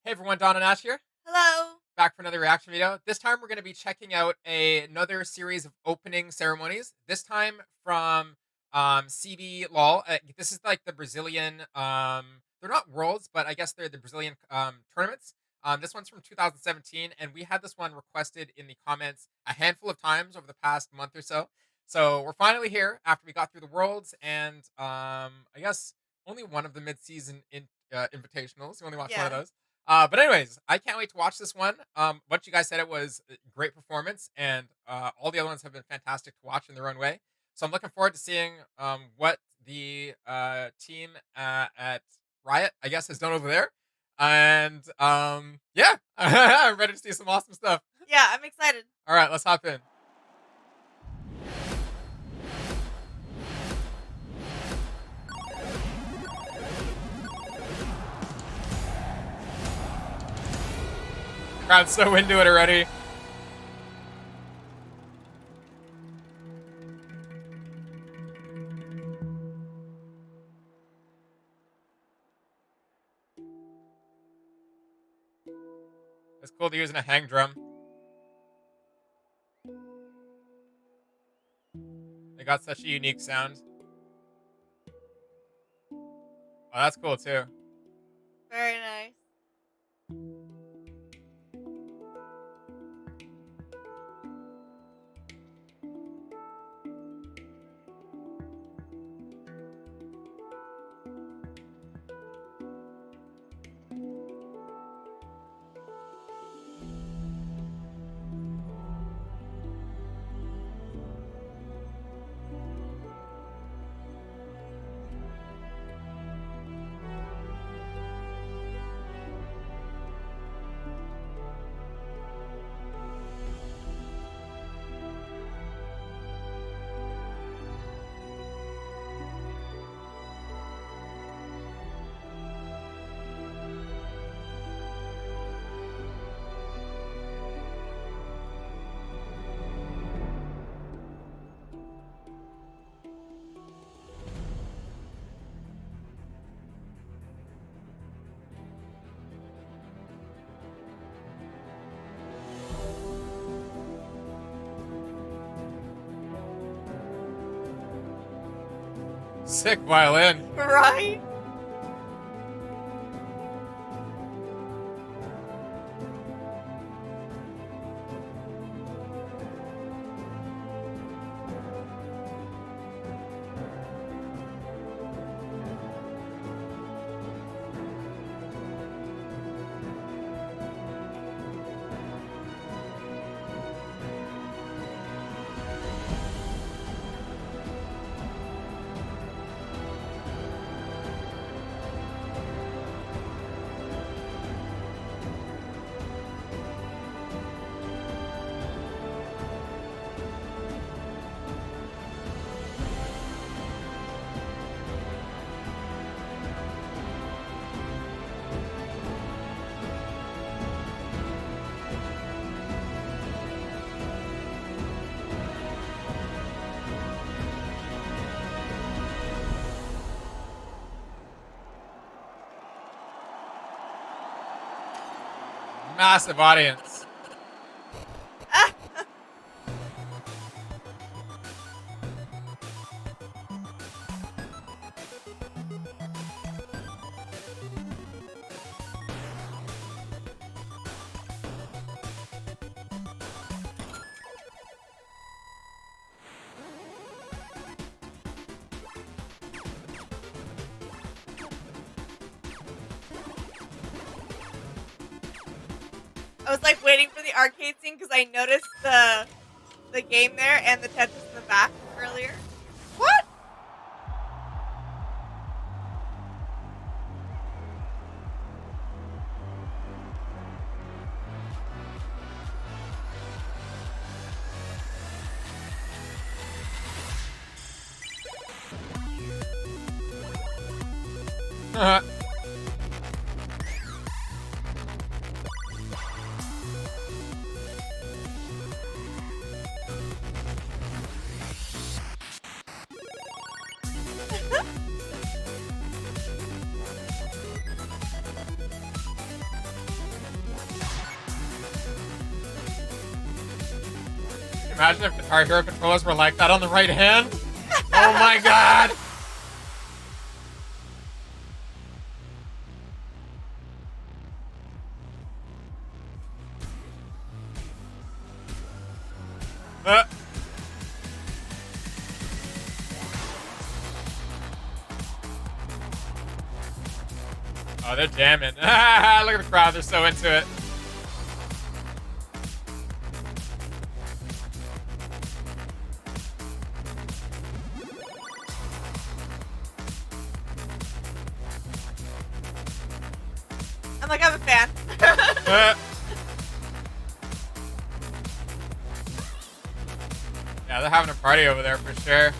Hey everyone, Don and Ash here, Hello. back for another reaction video. This time we're going to be checking out another series of opening ceremonies. This time from CBLoL. This is like the Brazilian. They're not worlds, but I guess they're the Brazilian tournaments. This one's from 2017, and we had this one requested in the comments a handful of times over the past month or so. So we're finally here after we got through the worlds, and I guess only one of the mid-season invitationals. We only watched one of Yeah. those. But anyways, I can't wait to watch this one. What you guys said it was a great performance, and all the other ones have been fantastic to watch in their own way. So I'm looking forward to seeing what the team at Riot, I guess, has done over there. And yeah, I'm ready to see some awesome stuff. Yeah, I'm excited. All right, let's hop in. Crowd's so into it already. It's cool they're using a hang drum. They got such a unique sound. Oh, that's cool too. Very nice. Sick violin. Right? Massive audience. I was like waiting for the arcade scene because I noticed the game there and the Tetris in the back earlier. What? Imagine if Guitar Hero controllers were like that on the right hand. Oh my god! Uh. Oh, they're jamming. Look at the crowd, they're so into it. I'm like, I'm a fan. Yeah, they're having a party over there for sure.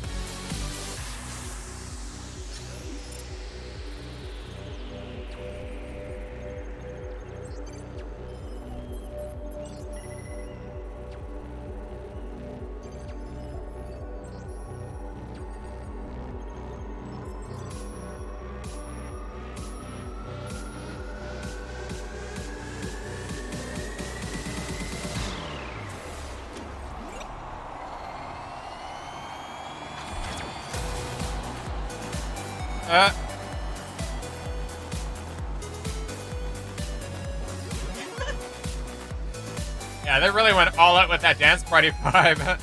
Yeah, they really went all out with that dance party vibe.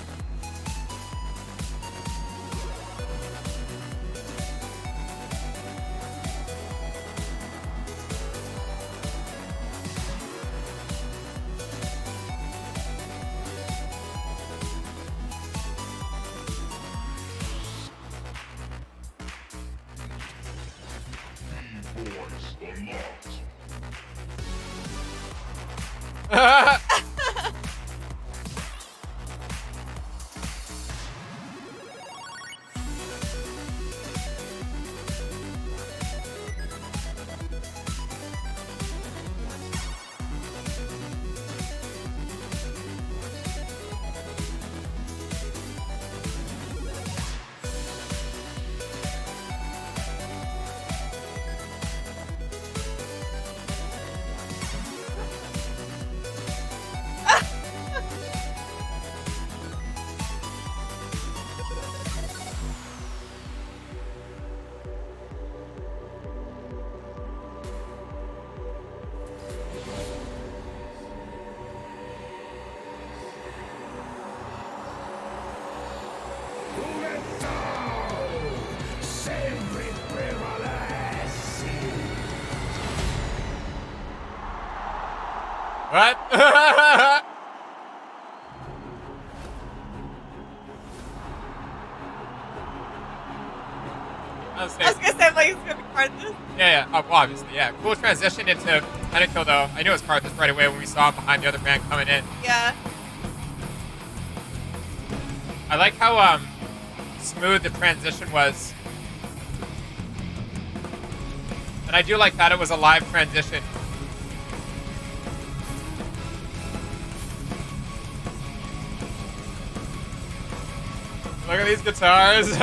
What? I was gonna say, I'm like, it's gonna be Karthus. Yeah, well, obviously, yeah. Cool transition into Pentakill, though. I knew it was Karthus right away when we saw him behind the other man coming in. Yeah. I like how smooth the transition was. And I do like that it was a live transition. Look at these guitars.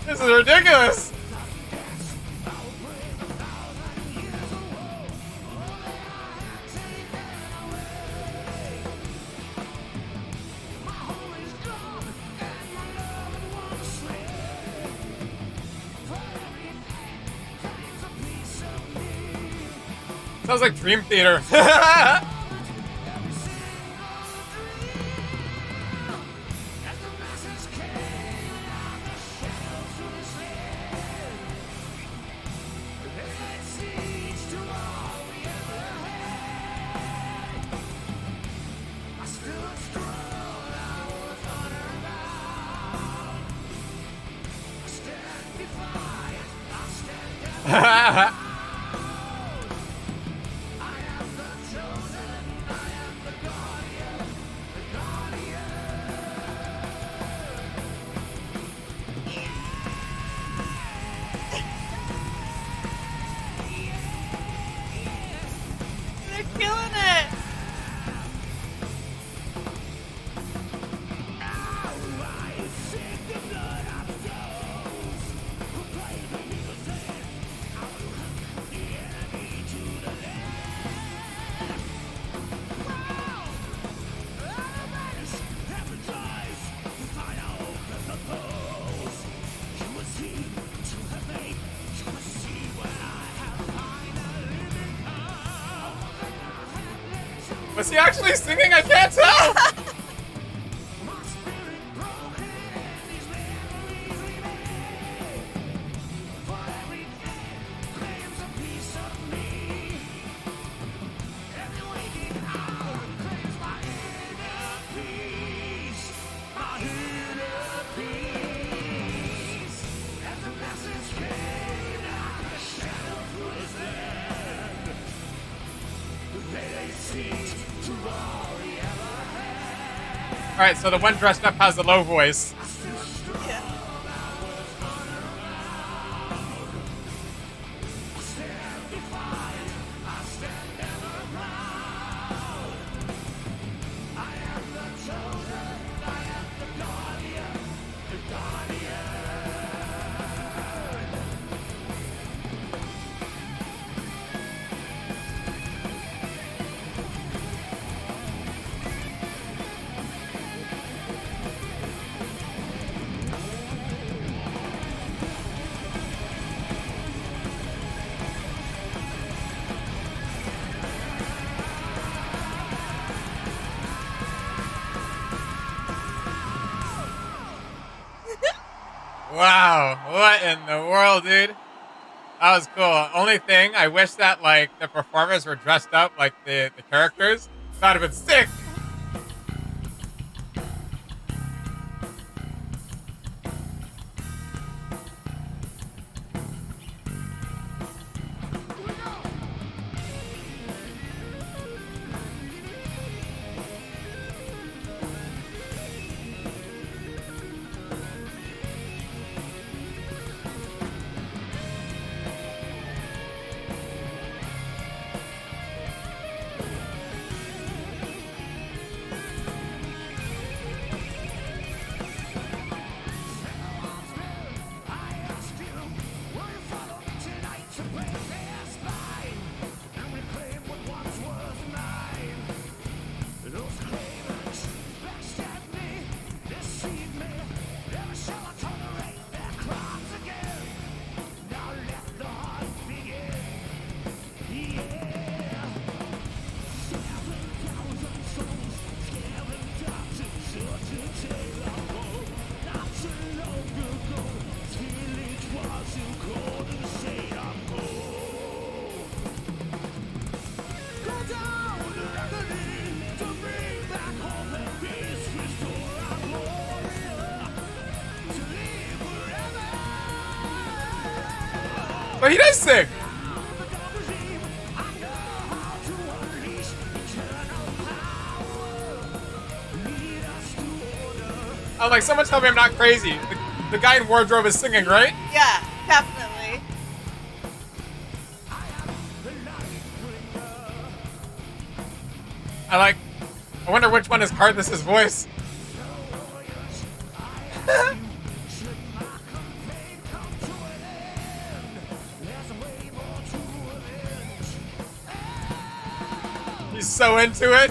This is ridiculous. Sounds like Dream Theater. Was he actually singing? I can't tell! Alright, so the one dressed up has a low voice. Yeah. Wow, what in the world, dude? That was cool. Only thing, I wish that like the performers were dressed up like the characters. That would have been sick. But he does sing. I'm like, someone tell me I'm not crazy. The guy in wardrobe is singing, right? Yeah, definitely. I wonder which one is Cardless's voice. He's so into it.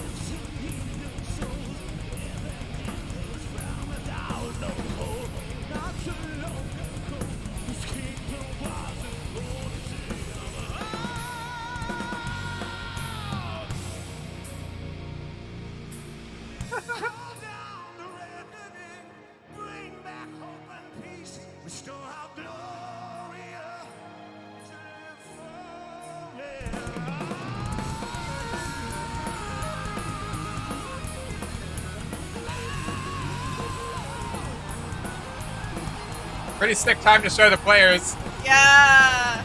Pretty sick time to show the players. Yeah.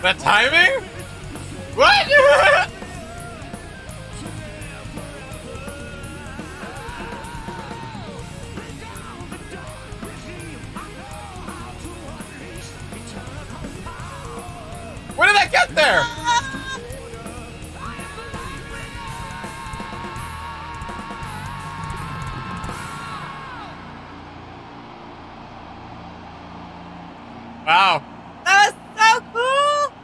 The timing? What? When did that get there? Ah! Wow. That was so cool.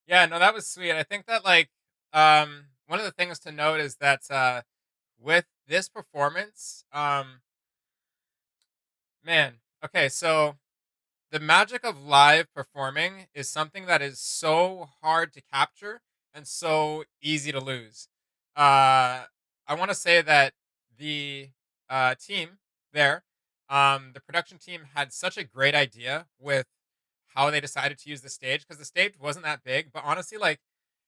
Yeah, no, that was sweet. I think that one of the things to note is that with this performance, man, okay, so the magic of live performing is something that is so hard to capture and so easy to lose. I want to say that the team there, the production team had such a great idea with how they decided to use the stage because the stage wasn't that big. But honestly, like,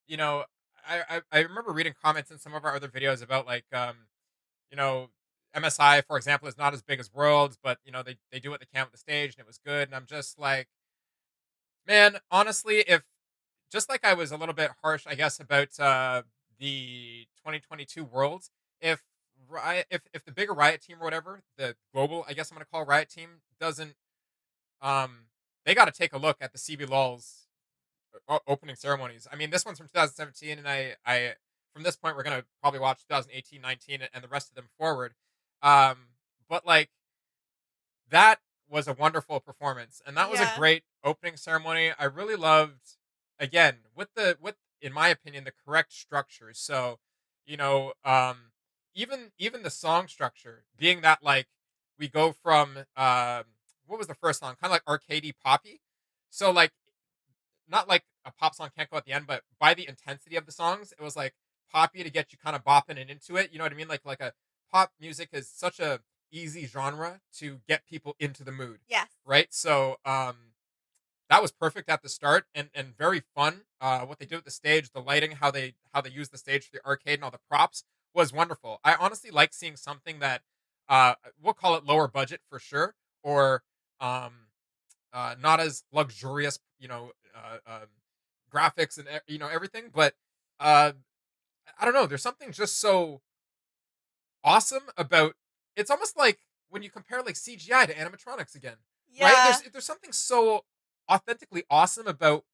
you know, I remember reading comments in some of our other videos about you know, MSI, for example, is not as big as Worlds, but they do what they can with the stage, and it was good. And I'm just like, man, honestly, if just like I was a little bit harsh, I guess, about the 2022 Worlds, if Riot, if the bigger Riot team or whatever, the global, I guess I'm gonna call Riot team, doesn't, um, they got to take a look at the CBLols opening ceremonies. I mean, this one's from 2017, and I from this point we're gonna probably watch 2018, 19, and the rest of them forward. Um, but like that was a wonderful performance, and that was a Yeah. great opening ceremony. I really loved, again, with in my opinion the correct structure. So, you know, even the song structure being that like we go from what was the first song, kind of like arcadey poppy. So like not like a pop song can't go at the end, but by the intensity of the songs, it was like poppy to get you kind of bopping and into it. You know what I mean? Like a pop music is such a easy genre to get people into the mood, Yes. right? So that was perfect at the start and very fun. What they did with the stage, the lighting, how they use the stage for the arcade and all the props was wonderful. I honestly like seeing something that we'll call it lower budget for sure, or um not as luxurious, graphics and everything. But uh, I don't know. There's something just so awesome about. It's almost like when you compare like CGI to animatronics again, right? Yeah. There's something so authentically awesome about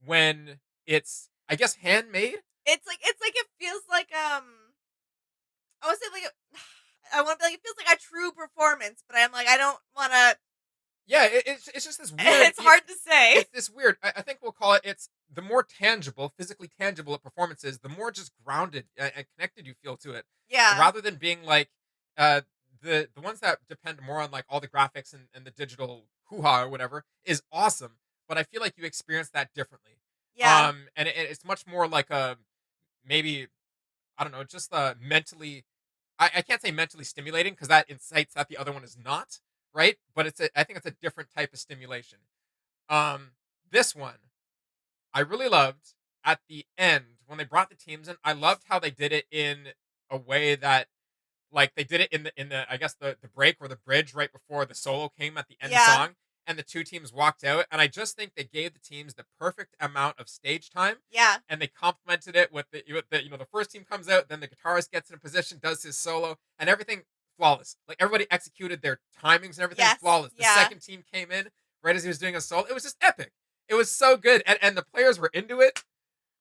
when it's, I guess, handmade. It's like it feels like I want to say like I want to be like it feels like a true performance, but I'm like I don't want to. Yeah, it's just this weird. It's hard to say. It's this weird. I think we'll call it. It's the more tangible, physically tangible a performance is, the more just grounded and connected you feel to it, Yeah. rather than being like uh, the ones that depend more on like all the graphics and the digital hoo ha or whatever is awesome. But I feel like you experience that differently. Yeah. And it's much more like a, maybe, I don't know, just mentally. I can't say mentally stimulating because that incites that the other one is not, right. But I think it's a different type of stimulation. Um, this one I really loved at the end when they brought the teams in. I loved how they did it in a way that, like, they did it in the I guess the break or the bridge right before the solo came at the end Yeah. song, and the two teams walked out, and I just think they gave the teams the perfect amount of stage time, Yeah. and they complemented it with the first team comes out, then the guitarist gets in a position, does his solo, and everything flawless. Like, everybody executed their timings and everything Yes. flawless. The Yeah. second team came in right as he was doing a solo. It was just epic. It was so good, and the players were into it,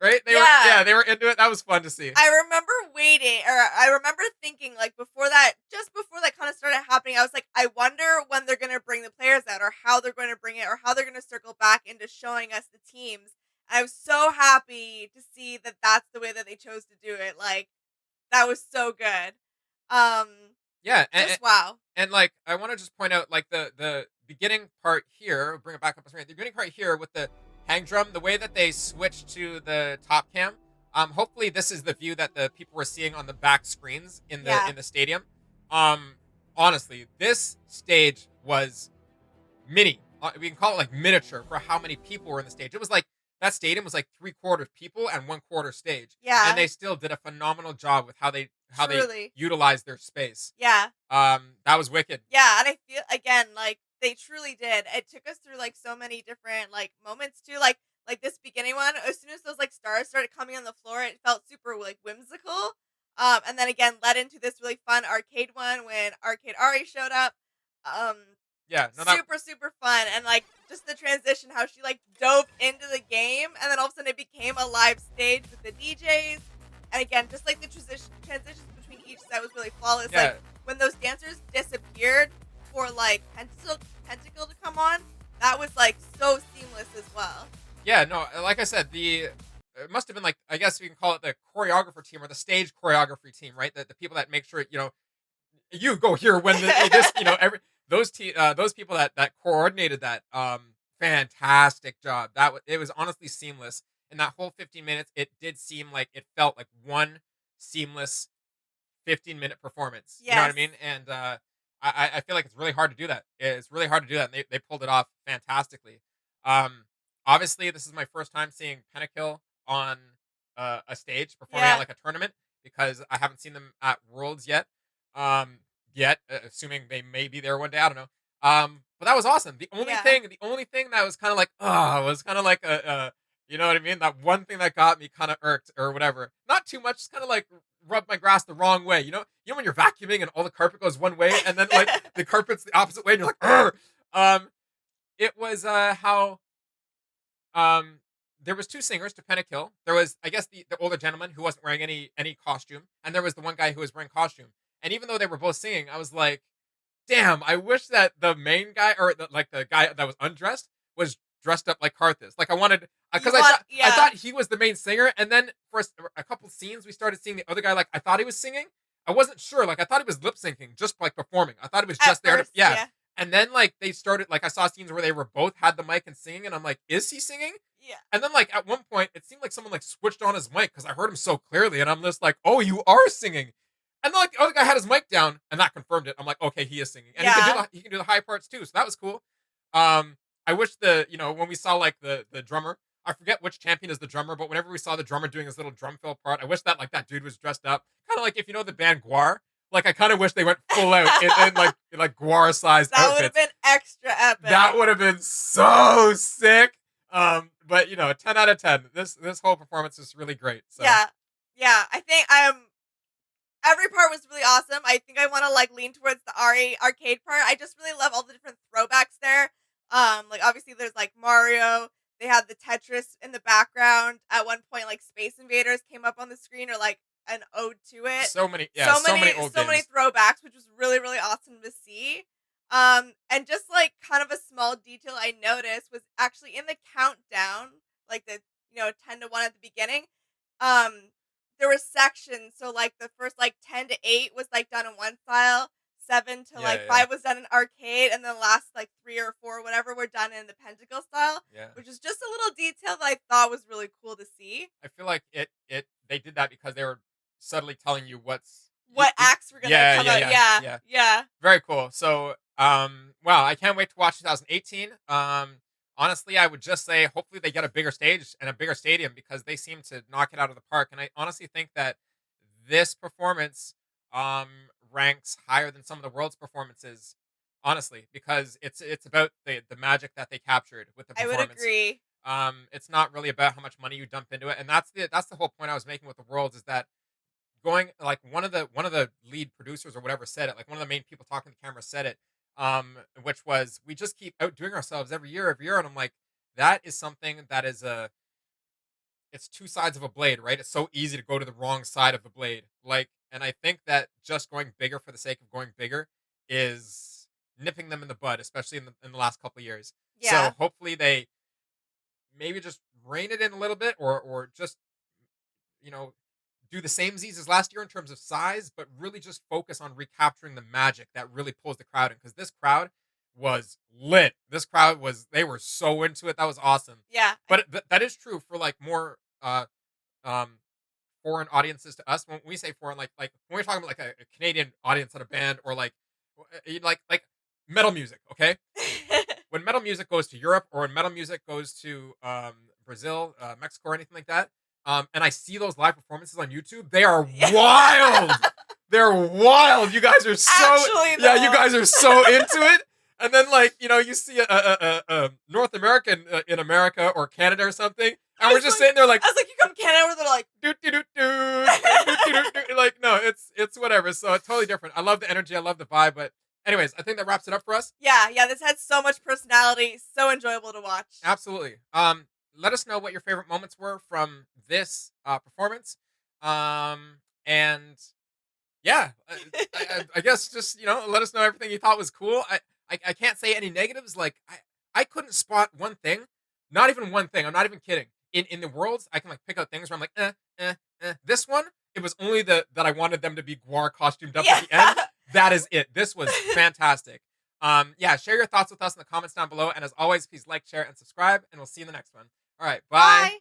right? Yeah. They were into it. That was fun to see. I remember waiting, or I remember thinking, like, just before that kind of started happening, I was like, I wonder when they're going to bring the players out, or how they're going to bring it, or how they're going to circle back into showing us the teams. I was so happy to see that that's the way that they chose to do it. Like, that was so good. Um, Yeah, just wow. and like I want to just point out like the beginning part here, bring it back up a screen. The beginning part here with the hang drum, the way that they switched to the top cam. Hopefully this is the view that the people were seeing on the back screens in the Yeah. stadium. Um, honestly, this stage was mini. We can call it like miniature for how many people were in the stage. It was like that stadium was like 3/4 people and 1/4 stage, and Yeah, they still did a phenomenal job with how they truly. utilized their space. Yeah. That was wicked. Yeah, and I feel again, like, they truly did. It took us through, like, so many different, like, moments too, like this beginning one, as soon as those, like, stars started coming on the floor, it felt super, like, whimsical, and then again led into this really fun arcade one when Arcade Ari showed up, um, Yeah, no, that super, super fun, and, like, just the transition, how she, like, dove into the game, and then all of a sudden it became a live stage with the DJs, and again, just, like, the transitions between each set was really flawless, like, yeah, when those dancers disappeared for, like, Pentacle to come on, that was, like, so seamless as well. yeah, no, like I said, it must have been like, I guess we can call it the choreographer team or the stage choreography team, right? The people that make sure, you go here when this, every those people that coordinated that, fantastic job. It was honestly seamless. In that whole 15 minutes, it did seem like it felt like one seamless 15-minute performance. You know what I Yes. mean? And I feel like it's really hard to do that. It's really hard to do that, and they pulled it off fantastically. Um, Obviously, this is my first time seeing Pentakill on a stage performing at Yeah. like a tournament because I haven't seen them at Worlds yet. Yet, assuming they may be there one day, I don't know. But that was awesome. Yeah. The only thing that was kind of like, was kind of like you know what I mean? That one thing that got me kind of irked or whatever. Not too much, just kind of like rub my grass the wrong way. When you're vacuuming and all the carpet goes one way, and then like the carpet's the opposite way, and you're like, Ugh! It was how there was two singers to Pentakill. There was, I guess, the older gentleman who wasn't wearing any costume, and there was the one guy who was wearing costume. And even though they were both singing, I was like, damn, I wish that the main guy or like the guy that was undressed was dressed up like Karthus. Like I wanted You because want I yeah. thought he was the main singer, and then for a couple scenes we started seeing the other guy. Like I thought he was singing. I wasn't sure. Like I thought he was lip syncing, just like performing. I thought he was At just there to first, yeah. yeah. And then like they started like I saw scenes where they were both had the mic and singing, and I'm like, is he singing? Yeah. And then like at one point it seemed like someone like switched on his mic because I heard him so clearly, and I'm just like, oh, you are singing. And then like the other guy had his mic down, and that confirmed it. I'm like, okay, he is singing, and Yeah. he can do the high parts too, so that was cool. I wish when we saw like the drummer, I forget which champion is the drummer, but whenever we saw the drummer doing his little drum fill part, I wish that like that dude was dressed up, kind of like if you know the band Guar. Like I kind of wish they went full out in like Guar sized That would have outfits. been extra That epic. would have been so sick. But 10 out of 10. This whole performance is really great. So Yeah. Yeah, I think every part was really awesome. I think I want to like lean towards the Ari arcade part. I just really love all the different throwbacks there. Like obviously there's like Mario. They had the Tetris in the background. At one point, like Space Invaders came up on the screen or like an ode to it. so many, yeah, so many old So many games. throwbacks, which was really, really awesome to see. And just like kind of a small detail I noticed was actually in the countdown, like the 10 to 1 at the beginning. Um, there were sections, so like the first like 10 to 8 was like done in one style, 7 to Yeah, like yeah, 5 was done in arcade, and then the last like 3 or 4 whatever were done in the pentacle style, yeah. which is just a little detail that I thought was really cool to see. I feel like they did that because they were subtly telling you what's What acts were gonna yeah, come yeah, out? yeah, Yeah, yeah. yeah, Very cool. So, wow, I can't wait to watch 2018. Honestly, I would just say hopefully they get a bigger stage and a bigger stadium because they seem to knock it out of the park. And I honestly think that this performance um ranks higher than some of the world's performances. Honestly, because it's about the magic that they captured with the I would performance. agree. It's not really about how much money you dump into it, and that's the whole point I was making with the worlds is that going like one of the lead producers or whatever said it, like one of the main people talking to the camera said it, which was we just keep outdoing ourselves every year, and I'm like, that is something that is it's two sides of a blade, right? It's so easy to go to the wrong side of the blade, like, and I think that just going bigger for the sake of going bigger is nipping them in the bud, especially in the last couple of years. So Yeah, hopefully they maybe just rein it in a little bit, or just you know do the same Z's as last year in terms of size, but really just focus on recapturing the magic that really pulls the crowd in. Because this crowd was lit. This crowd was they were so into it. That was awesome. yeah, But that is true for like more um foreign audiences to us. When we say foreign, like when we're talking about like a Canadian audience at a band or like like metal music, okay? When metal music goes to Europe or when metal music goes to Brazil, Mexico, or anything like that, and I see those live performances on YouTube, they are Yeah. wild. They're wild. You guys are so Actually, yeah. You though. guys are so into it. And then like you see a North American in America or Canada or something, and I we're was just like, sitting there like you come Canada where they're like, do do do do like no, it's whatever. So it's totally different. I love the energy. I love the vibe. But anyways, I think that wraps it up for us. yeah, this had so much personality, so enjoyable to watch. Absolutely. Let us know what your favorite moments were from this performance. And yeah, I guess just let us know everything you thought was cool. I can't say any negatives. Like I couldn't spot one thing, not even one thing. I'm not even kidding. In the worlds, I can like pick out things where I'm like, This one, it was only that I wanted them to be Guar costumed up Yeah. at the end. That is it. This was fantastic. Yeah, share your thoughts with us in the comments down below. And as always, please like, share, and subscribe. And we'll see you in the next one. All right, bye. Bye.